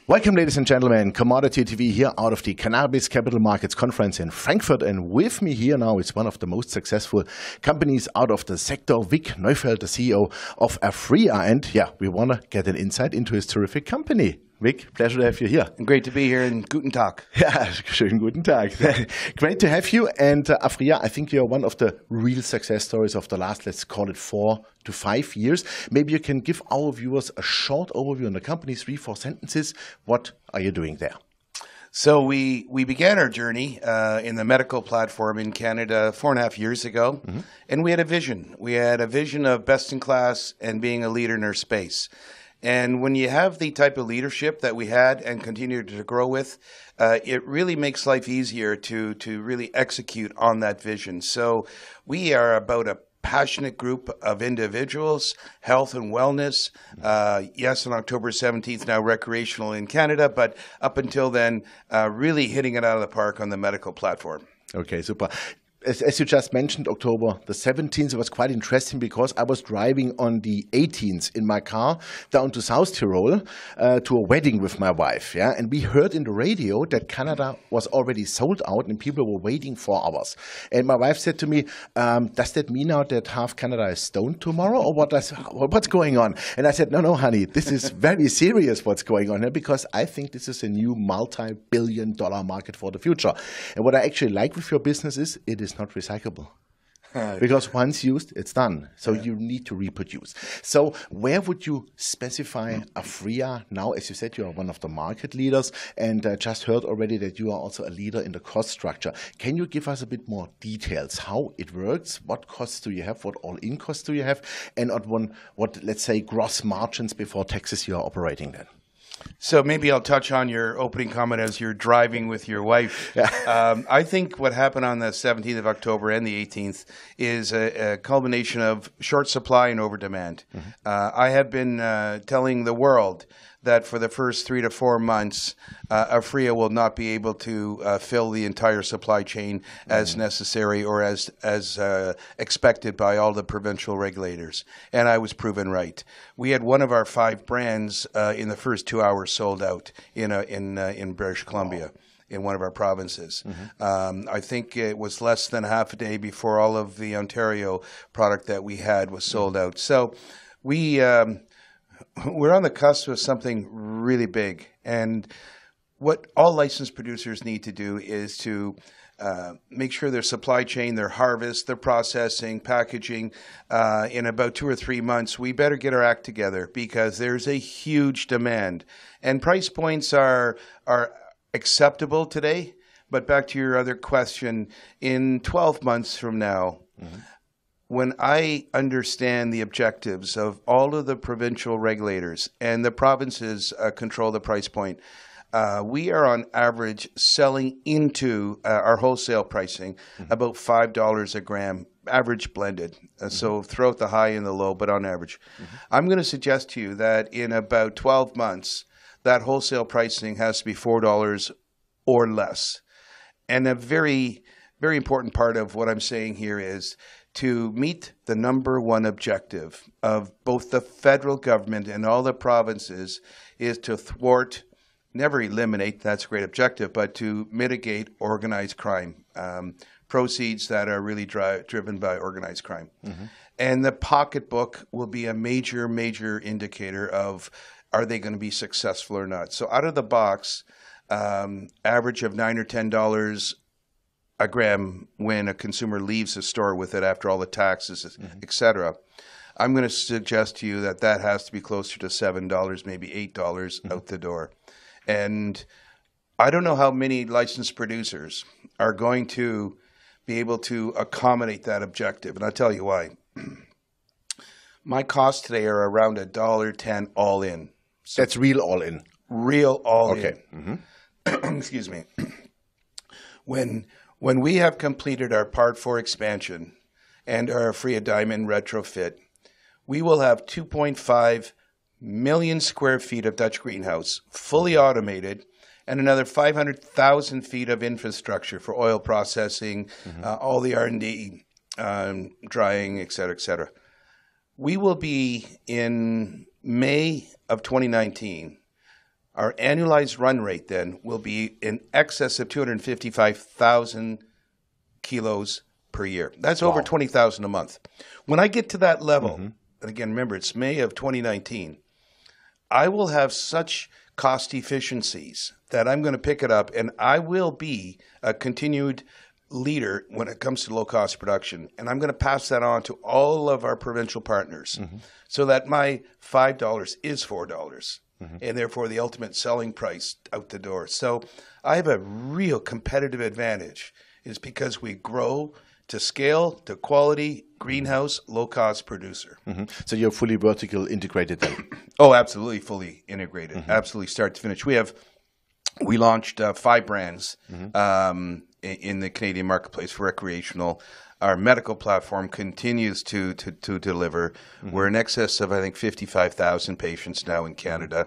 Welcome, ladies and gentlemen. Commodity TV here out of the Cannabis Capital Markets Conference in Frankfurt. And with me here now is one of the most successful companies out of the sector, Vic Neufeld, the CEO of Aphria. And yeah, we want to get an insight into his terrific company. Vic, pleasure to have you here. Great to be here, and guten Tag. Yeah, schönen guten Tag. Great to have you. And Aphria, I think you're one of the real success stories of the last, let's call it 4 to 5 years. Maybe you can give our viewers a short overview on the company, 3-4 sentences. What are you doing there? So we began our journey in the medical platform in Canada 4.5 years ago, and we had a vision. We had a vision of best in class and being a leader in our space. And when you have the type of leadership that we had and continue to grow with, it really makes life easier to really execute on that vision. So we are about a passionate group of individuals, health and wellness. Yes, on October 17th, now recreational in Canada, but up until then, really hitting it out of the park on the medical platform. Okay, super. As you just mentioned, October the 17th, it was quite interesting because I was driving on the 18th in my car down to South Tyrol to a wedding with my wife. Yeah, and we heard in the radio that Canada was already sold out and people were waiting for hours. And my wife said to me, does that mean now that half Canada is stoned tomorrow, or what's going on? And I said, no, honey, this is very serious what's going on here, because I think this is a new multi-billion-dollar market for the future. And what I actually like with your business is it is not recyclable. Because once used, it's done. So you need to reproduce. So where would you specify Aphria now? As you said, you are one of the market leaders, and just heard already that you are also a leader in the cost structure. Can you give us a bit more details how it works? What costs do you have? What all-in costs do you have? And what, let's say, gross margins before taxes you are operating then? So maybe I'll touch on your opening comment as you're driving with your wife. I think what happened on the 17th of October and the 18th is a culmination of short supply and over demand. I have been telling the world that for the first 3 to 4 months, Aphria will not be able to fill the entire supply chain as necessary or as expected by all the provincial regulators. And I was proven right. We had one of our 5 brands in the first 2 hours sold out in British Columbia. In one of our provinces. I think it was less than half a day before all of the Ontario product that we had was sold out. So we're on the cusp of something really big. And what all licensed producers need to do is to make sure their supply chain, their harvest, their processing, packaging, in about 2 or 3 months, we better get our act together, because there's a huge demand. And price points are acceptable today. But back to your other question, in 12 months from now, when I understand the objectives of all of the provincial regulators and the provinces control the price point, we are on average selling into our wholesale pricing about $5 a gram, average blended. So throughout the high and the low, but on average. I'm going to suggest to you that in about 12 months, that wholesale pricing has to be $4 or less. And a very, very important part of what I'm saying here is to meet the #1 objective of both the federal government and all the provinces is to thwart, never eliminate, that's a great objective, but to mitigate organized crime, proceeds that are really driven by organized crime. And the pocketbook will be a major, major indicator of, are they going to be successful or not? So out of the box, average of $9 or $10 a gram when a consumer leaves the store with it after all the taxes, et cetera. I'm going to suggest to you that that has to be closer to $7, maybe $8 out the door. And I don't know how many licensed producers are going to be able to accommodate that objective. And I'll tell you why. My costs today are around $1.10 all in. So that's real all in. Real all in. Okay. Excuse me. When we have completed our Part 4 expansion and our Aphria Diamond retrofit, we will have 2.5 million square feet of Dutch greenhouse, fully automated, and another 500,000 feet of infrastructure for oil processing, all the R&D, drying, et cetera, et cetera. We will be in May of 2019. Our annualized run rate then will be in excess of 255,000 kilos per year. That's over 20,000 a month. When I get to that level, and again, remember, it's May of 2019, I will have such cost efficiencies that I'm going to pick it up, and I will be a continued leader when it comes to low-cost production. And I'm going to pass that on to all of our provincial partners so that my $5 is $4. And therefore the ultimate selling price out the door. So I have a real competitive advantage is because we grow to scale, to quality, greenhouse, low-cost producer. So you're fully vertical integrated then? Oh, absolutely fully integrated. Absolutely start to finish. We launched 5 brands in the Canadian marketplace for recreational. Our medical platform continues to deliver. We're in excess of, I think, 55,000 patients now in Canada.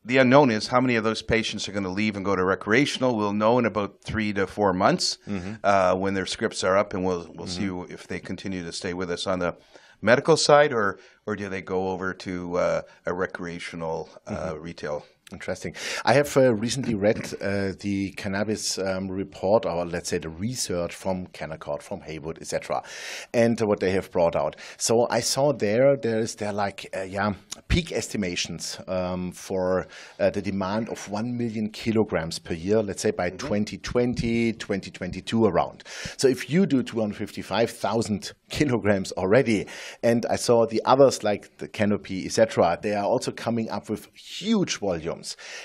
The unknown is how many of those patients are going to leave and go to recreational. We'll know in about 3 to 4 months when their scripts are up, and we'll see if they continue to stay with us on the medical side or do they go over to a recreational retail. Interesting. I have recently read the cannabis report, or let's say the research from Kennecott, from Haywood, etc., and what they have brought out. So I saw there like peak estimations for the demand of 1 million kilograms per year, let's say by 2020, 2022 around. So if you do 255,000 kilograms already, and I saw the others like the Canopy, etc., they are also coming up with huge volumes.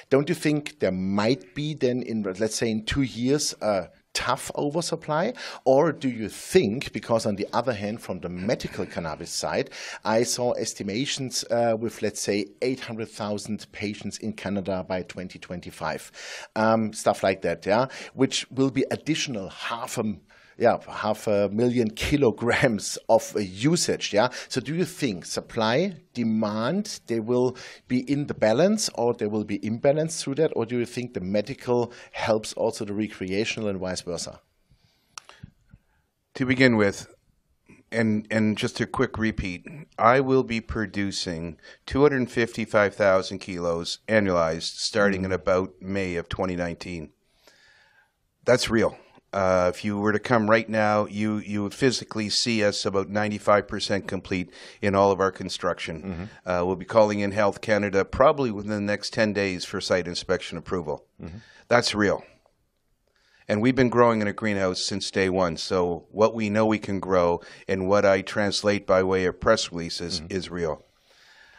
Don't you think there might be then, let's say in 2 years, a tough oversupply? Or do you think, because on the other hand, from the medical cannabis side, I saw estimations with, let's say, 800,000 patients in Canada by 2025, stuff like that, which will be additional half a million kilograms of usage, So do you think supply, demand, they will be in the balance or they will be imbalanced through that? Or do you think the medical helps also the recreational and vice versa? To begin with, and just a quick repeat, I will be producing 255,000 kilos annualized starting in about May of 2019. That's real. If you were to come right now, you would physically see us about 95% complete in all of our construction. We'll be calling in Health Canada probably within the next 10 days for site inspection approval. That's real. And we've been growing in a greenhouse since day one. So what we know we can grow and what I translate by way of press releases is real.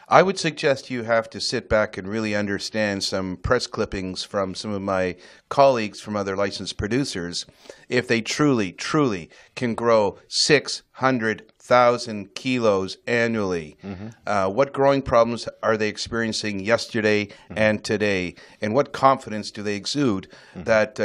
I would suggest you have to sit back and really understand some press clippings from some of my colleagues from other licensed producers if they truly, truly can grow 600,000 kilos annually. What growing problems are they experiencing yesterday and today? And what confidence do they exude that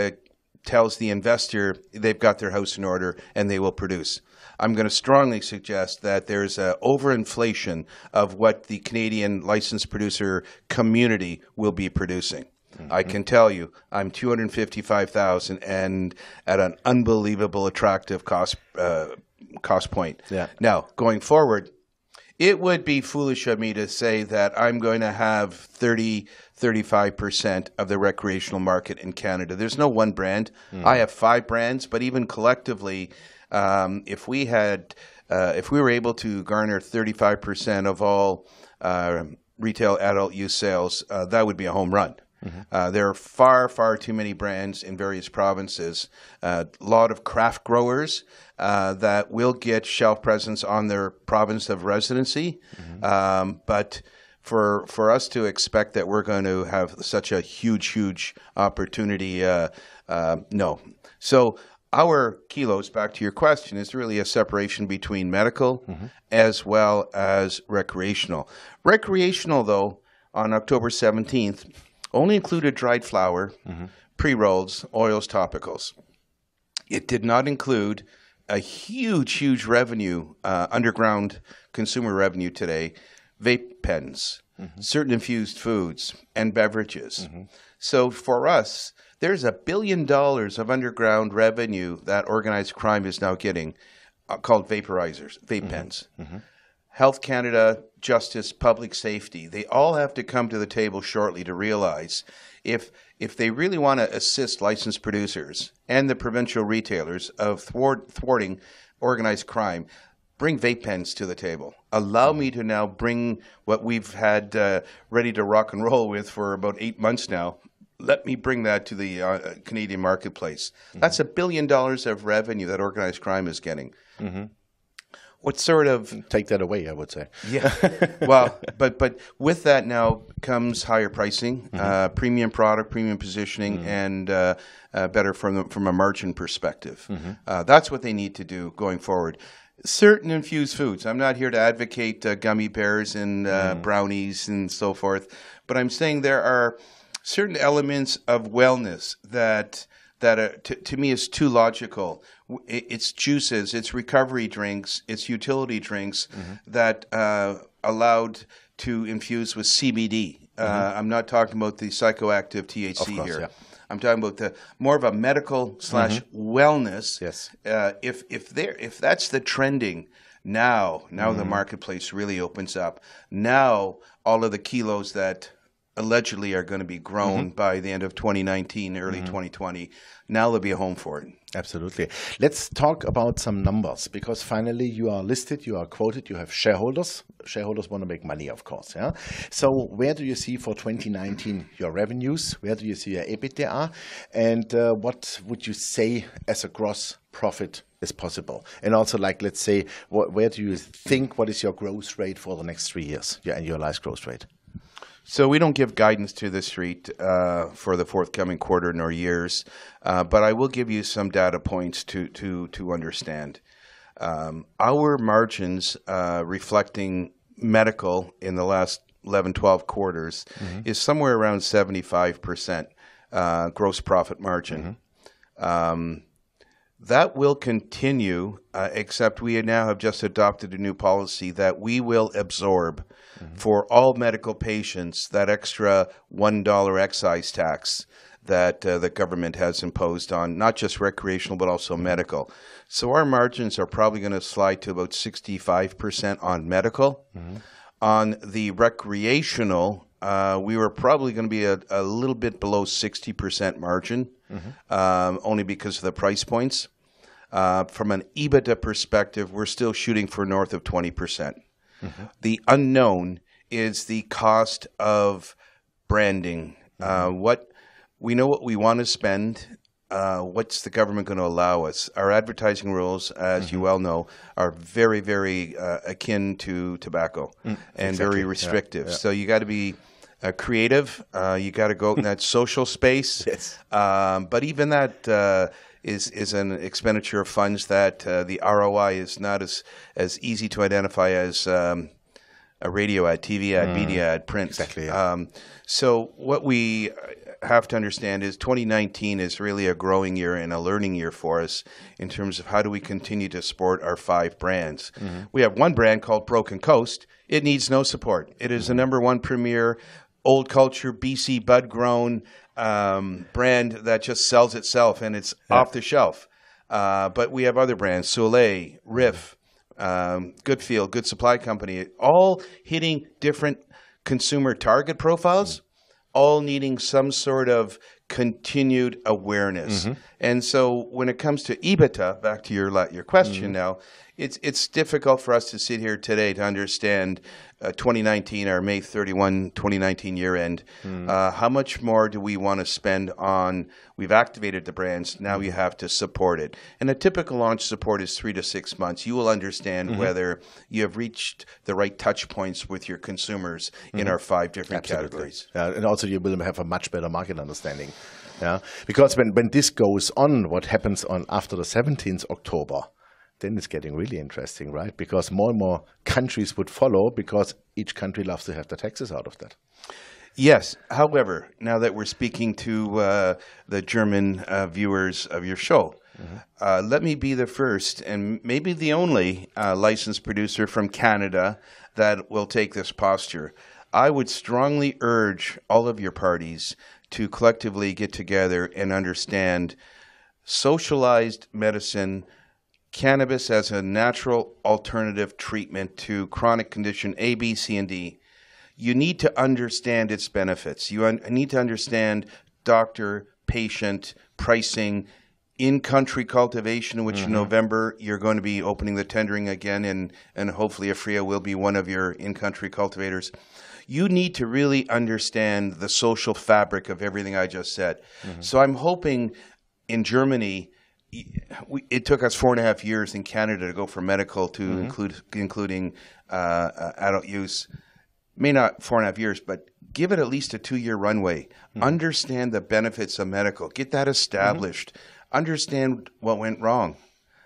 tells the investor they've got their house in order and they will produce? I'm going to strongly suggest that there's an overinflation of what the Canadian licensed producer community will be producing. I can tell you, I'm 255,000 and at an unbelievable attractive cost point. Now, going forward, it would be foolish of me to say that I'm going to have 35% of the recreational market in Canada. There's no one brand. I have 5 brands, but even collectively, if we were able to garner 35% of all retail adult use sales, that would be a home run. There are far, far too many brands in various provinces. A lot of craft growers that will get shelf presence on their province of residency, but for us to expect that we're going to have such a huge opportunity, no. So our kilos, back to your question, is really a separation between medical as well as recreational. Recreational, though, on October 17th, only included dried flower, pre-rolls, oils, topicals. It did not include a huge revenue, underground consumer revenue today, vape pens, certain infused foods, and beverages. So for us, there's $1 billion of underground revenue that organized crime is now getting called vaporizers, vape pens. Health Canada, Justice, Public Safety, they all have to come to the table shortly to realize if they really want to assist licensed producers and the provincial retailers of thwarting organized crime, bring vape pens to the table. Allow me to now bring what we've had ready to rock and roll with for about 8 months now. Let me bring that to the Canadian marketplace. That's $1 billion of revenue that organized crime is getting. What sort of take that away? I would say. Yeah. Well, but with that now comes higher pricing, premium product, premium positioning, and better from a margin perspective. That's what they need to do going forward. Certain infused foods. I'm not here to advocate gummy bears and brownies and so forth, but I'm saying there are certain elements of wellness that to me is too logical. It's juices, it's recovery drinks, it's utility drinks that allowed to infuse with CBD. I'm not talking about the psychoactive THC here. Yeah. I'm talking about the more of a medical / wellness. Yes. If that's the trending now the marketplace really opens up. Now all of the kilos that allegedly are going to be grown by the end of 2019, early 2020. Now there'll be a home for it. Absolutely. Let's talk about some numbers, because finally you are listed, you are quoted, you have shareholders. Shareholders want to make money, of course. Yeah. So where do you see for 2019 your revenues? Where do you see your EBITDA? And what would you say as a gross profit is possible? And also, like, let's say, where do you think, what is your growth rate for the next 3 years, your annualized growth rate? So we don't give guidance to the street for the forthcoming quarter nor years, but I will give you some data points to understand. Our margins reflecting medical in the last 11, 12 quarters is somewhere around 75% gross profit margin. That will continue, except we now have just adopted a new policy that we will absorb for all medical patients that extra $1 excise tax that the government has imposed on not just recreational but also medical. So our margins are probably going to slide to about 65% on medical. On the recreational, we were probably going to be a little bit below 60% margin, only because of the price points. From an EBITDA perspective, we're still shooting for north of 20%. The unknown is the cost of branding. What we know what we want to spend. What's the government going to allow us? Our advertising rules, as you well know, are very, very akin to tobacco and very restrictive. Yeah. So you got to be creative. You got to go in that social space. Yes. But even that is an expenditure of funds that the ROI is not as easy to identify as a radio ad, TV ad, media ad, print. Exactly. Yeah. So what we have to understand is 2019 is really a growing year and a learning year for us in terms of how do we continue to support our 5 brands. We have one brand called Broken Coast. It needs no support. It is the #1 premier old culture BC bud grown brand that just sells itself, and it's off the shelf. But we have other brands, Soleil, Riff, Goodfield, Good Supply Company, all hitting different consumer target profiles, all needing some sort of continued awareness. And so when it comes to EBITDA, back to your question now, it's difficult for us to sit here today to understand 2019, our May 31, 2019 year end. How much more do we want to spend on, we've activated the brands, now you have to support it. And a typical launch support is 3 to 6 months. You will understand whether you have reached the right touch points with your consumers in our 5 different categories. And also you will have a much better market understanding. Yeah, because when this goes on, what happens on after the 17th October, then it's getting really interesting, right? Because more and more countries would follow, because each country loves to have the taxes out of that. Yes. However, now that we're speaking to the German viewers of your show, let me be the first and maybe the only licensed producer from Canada that will take this posture. I would strongly urge all of your parties to collectively get together and understand socialized medicine cannabis as a natural alternative treatment to chronic condition A, B, C, and D, you need to understand its benefits. You need to understand doctor, patient, pricing, in-country cultivation, which in November you're going to be opening the tendering again, and hopefully Aphria will be one of your in-country cultivators. You need to really understand the social fabric of everything I just said. So I'm hoping in Germany, it took us 4.5 years in Canada to go from medical to including adult use. May not 4.5 years, but give it at least a 2-year runway. Understand the benefits of medical. Get that established. Understand what went wrong,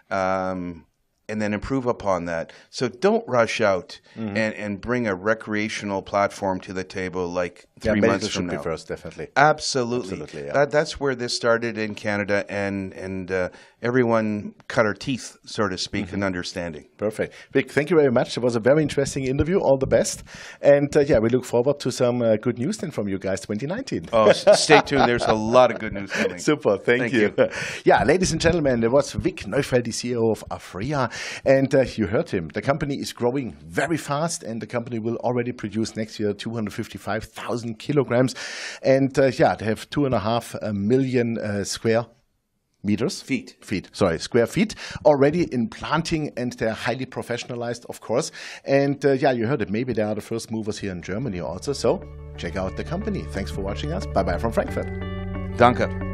and then improve upon that. So don't rush out and bring a recreational platform to the table like 3 months from now. First, definitely. Absolutely. Yeah. That's where this started in Canada, and everyone cut our teeth, so to speak, in understanding. Perfect. Vic, thank you very much. It was a very interesting interview. All the best. And we look forward to some good news then from you guys 2019. Oh, stay tuned. There's a lot of good news coming. Super. Thank you. Yeah, ladies and gentlemen, there was Vic Neufeld, the CEO of Aphria. And you heard him. The company is growing very fast, and the company will already produce next year 255,000 kilograms. And they have 2.5 million square feet already in planting, and they're highly professionalized, of course. And you heard it. Maybe they are the first movers here in Germany also. So check out the company. Thanks for watching us. Bye-bye from Frankfurt. Danke.